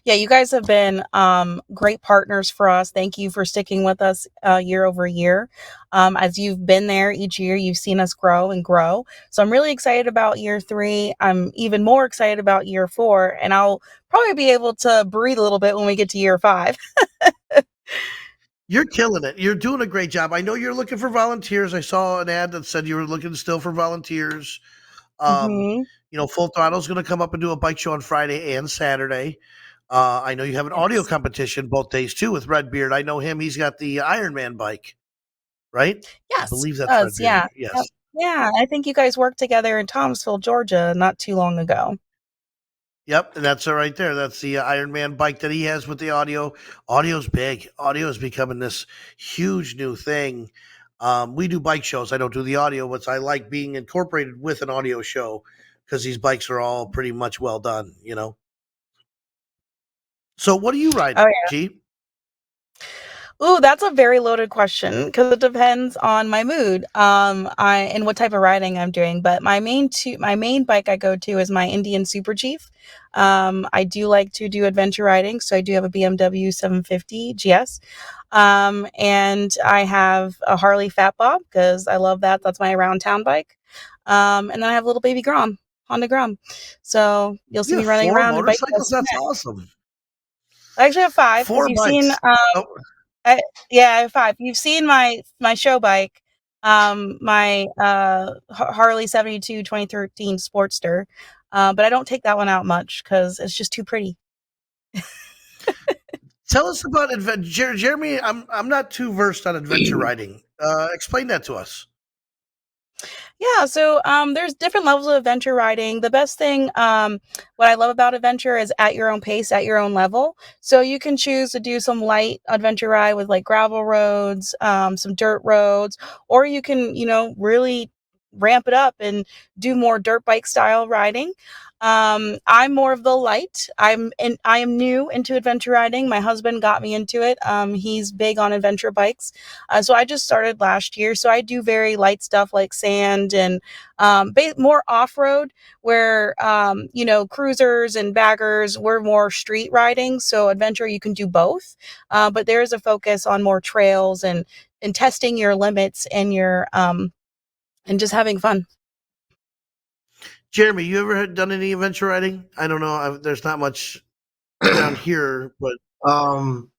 Yeah, you guys have been great partners for us. Thank you for sticking with us year over year. As you've been there each year, you've seen us grow and grow. So I'm really excited about year three. I'm even more excited about year four, and I'll probably be able to breathe a little bit when we get to year five. You're killing it. You're doing a great job. I know you're looking for volunteers. I saw an ad that said you were looking still for volunteers. Um, Hmm. Full Throttle's going to come up and do a bike show on Friday and Saturday. I know you have an audio Yes. competition both days too with Redbeard. I know him. He's got the Ironman bike, right? I Yes, believe it that's does. Redbeard. Yeah. Yep. Yes. Yeah. I think you guys worked together in Thomasville, Georgia, not too long ago. Yep, and that's it right there. That's the Iron Man bike that he has with the audio. Audio's big. Audio is becoming this huge new thing. We do bike shows. I don't do the audio, but I like being incorporated with an audio show because these bikes are all pretty much well done. So, what are you Oh, riding, G? ooh, that's a very loaded question because it depends on my mood, I and what type of riding I'm doing. But my main bike I go to is my Indian Super Chief. I do like to do adventure riding, so I do have a BMW 750 GS, and I have a Harley Fat Bob because I love that. That's my around town bike, and then I have a little baby Grom, Honda Grom. So you'll see You me have running four around and bike motorcycles? testing That's it. awesome. I actually have five because Four you've seen. bikes. Oh, I yeah, I have 5. You've seen my show bike, my, Harley 72 2013 Sportster, but I don't take that one out much because it's just too pretty. tell us about adventure, Jeremy. I'm not too versed on adventure riding. Explain that to us. Yeah, so there's different levels of adventure riding. The best thing, what I love about adventure is at your own pace, at your own level. So you can choose to do some light adventure ride with like gravel roads, some dirt roads, or you can, really ramp it up and do more dirt bike style riding. I'm more of the light. I am new into adventure riding. My husband got me into it. He's big on adventure bikes. So I just started last year. So I do very light stuff like sand and more off road, where, cruisers and baggers, we're more street riding. So adventure, you can do both. But there is a focus on more trails and testing your limits and just having fun. Jeremy, you ever done any adventure riding? I don't know. There's not much around here, but Um,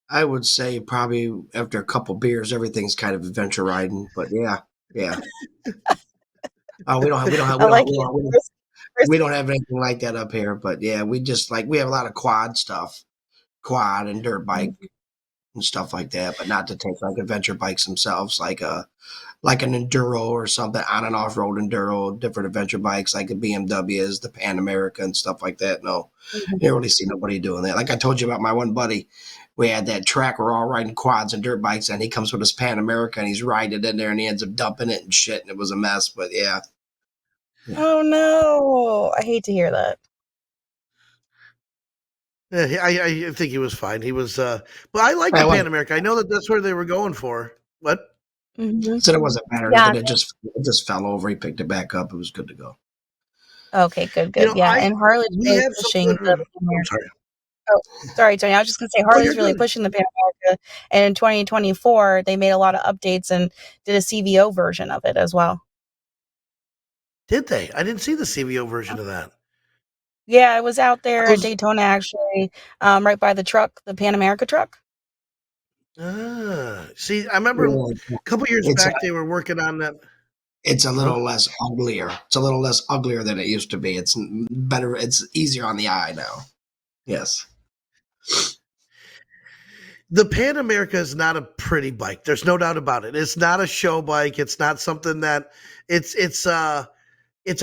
I would say probably after a couple beers, everything's kind of adventure riding. But yeah, yeah. I like it. We don't have anything like that up here. But yeah, we just we have a lot of quad stuff, quad and dirt bike and stuff like that. But not to take like adventure bikes themselves, like an enduro or something, on and off road enduro, different adventure bikes like the BMWs, the Pan America and stuff like that. No, Mhm. you don't really see nobody doing that. Like I told you about my one buddy, we had that track. We're all riding quads and dirt bikes, and he comes with his Pan America and he's riding it in there, and he ends up dumping it and shit, and it was a mess. But yeah, yeah. Oh no, I hate to hear that. yeah, I think he was fine. He was, but I like the It Pan wasn't, America. I know that that's where they were going for. What? Hmm. so it wasn't matter Yeah. nothing. It just fell over. He picked it back up. It was good to go. Okay, good, You good. know, Yeah, I and Harley's we really have some pushing good. the Pan I'm America. sorry. Oh, sorry, Tony. I was just gonna say Oh, Harley's you're really good. pushing the Pan America, and in 2024 they made a lot of updates and did a CVO version of it as well. Did they? I didn't see the CVO version of that. Yeah, it was out I there at was, Daytona actually, right by the truck, the Pan America truck. See, I remember a yeah, couple years it's back they were working on that. It's a Huh? little less uglier. It's a little less uglier than it used to be. It's better. It's easier on the eye now. Yes. The Pan America is not a pretty bike. There's no doubt about it. It's not a show bike. It's not something that it's a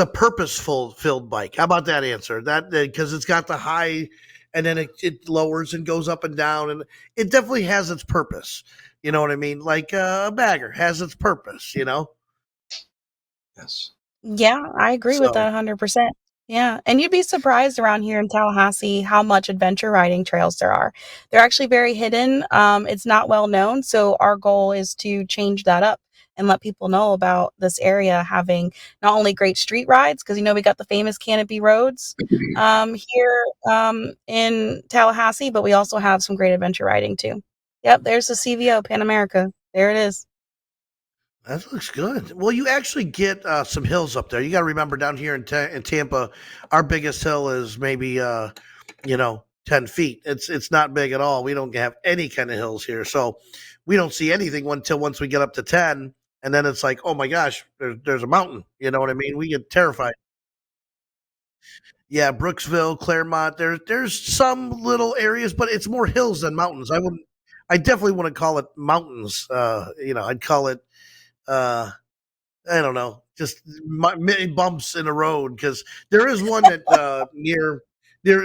purposeful filled bike. How about that answer? That because it's got the high, and then it lowers and goes up and down, and it definitely has its purpose. You know what I mean? Like a bagger has its purpose. Yes. Yeah, I agree with that So 100%. Yeah, and you'd be surprised around here in Tallahassee how much adventure riding trails there are. They're actually very hidden. It's not well known, so our goal is to change that up and let people know about this area having not only great street rides, because we got the famous canopy roads here in Tallahassee, but we also have some great adventure riding too. Yep, there's the CVO Pan America. There it is. That looks good. Well, you actually get some hills up there. You got to remember down here in Tampa, our biggest hill is maybe 10 feet. It's not big at all. We don't have any kind of hills here, so we don't see anything until once we get up to 10, and then it's like, oh my gosh, there's a mountain. You know what I mean? We get terrified. Yeah, Brooksville, Claremont. There's some little areas, but it's more hills than mountains. I definitely wouldn't call it mountains. I'd call it uh I don't know, just many bumps in the road because there is one that near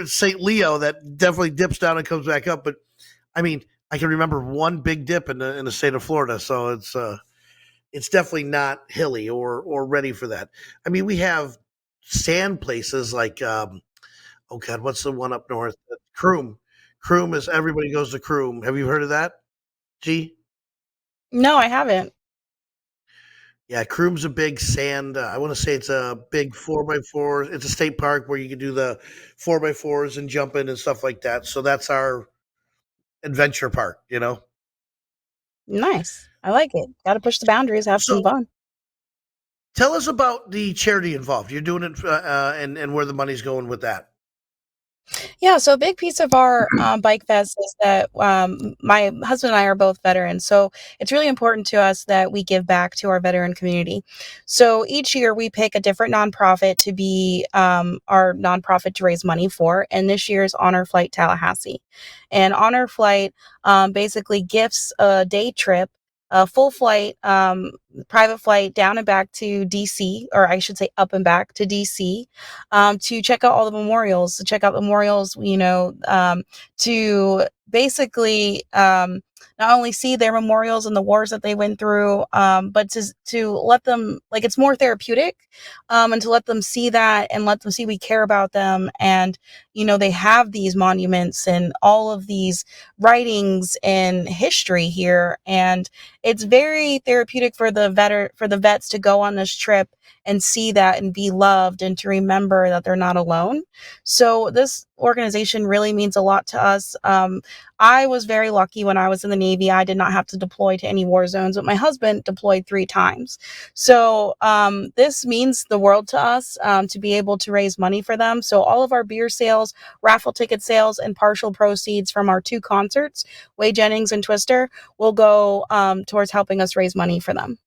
St. Leo that definitely dips down and comes back up. But I mean, I can remember one big dip in the state of Florida, so it's definitely not hilly or ready for that. I mean, we have sand places like oh god, what's the one up north? Croom. Croom is everybody goes to Croom. Have you heard of that? G. No, I haven't. Yeah, Croom's a big sand. I want to say it's a big 4x4. It's a state park where you can do the 4x4s and jumping and stuff like that. So that's our adventure park, you know? Nice. I like it. Got to push the boundaries, have some So fun. tell us about the charity involved. You're doing it and where the money's going with that. Yeah, so a big piece of our bike fest is that my husband and I are both veterans. So it's really important to us that we give back to our veteran community. So each year we pick a different nonprofit to be our nonprofit to raise money for. And this year's Honor Flight Tallahassee. And Honor Flight basically gifts a day trip, a full flight, private flight down and back to DC, or I should say up and back to DC, to check out all the memorials, to check out the memorials, to basically not only see their memorials and the wars that they went through, but to let them, like, it's more therapeutic, and to let them see that and let them see we care about them. And, they have these monuments and all of these writings and history here. And it's very therapeutic for the vets to go on this trip and see that and be loved and to remember that they're not alone. So this organization really means a lot to us. I was very lucky when I was in the Navy. I did not have to deploy to any war zones, but my husband deployed 3 times. So this means the world to us, to be able to raise money for them. So all of our beer sales, raffle ticket sales, and partial proceeds from our 2 concerts, Way Jennings and Twister, will go towards helping us raise money for them.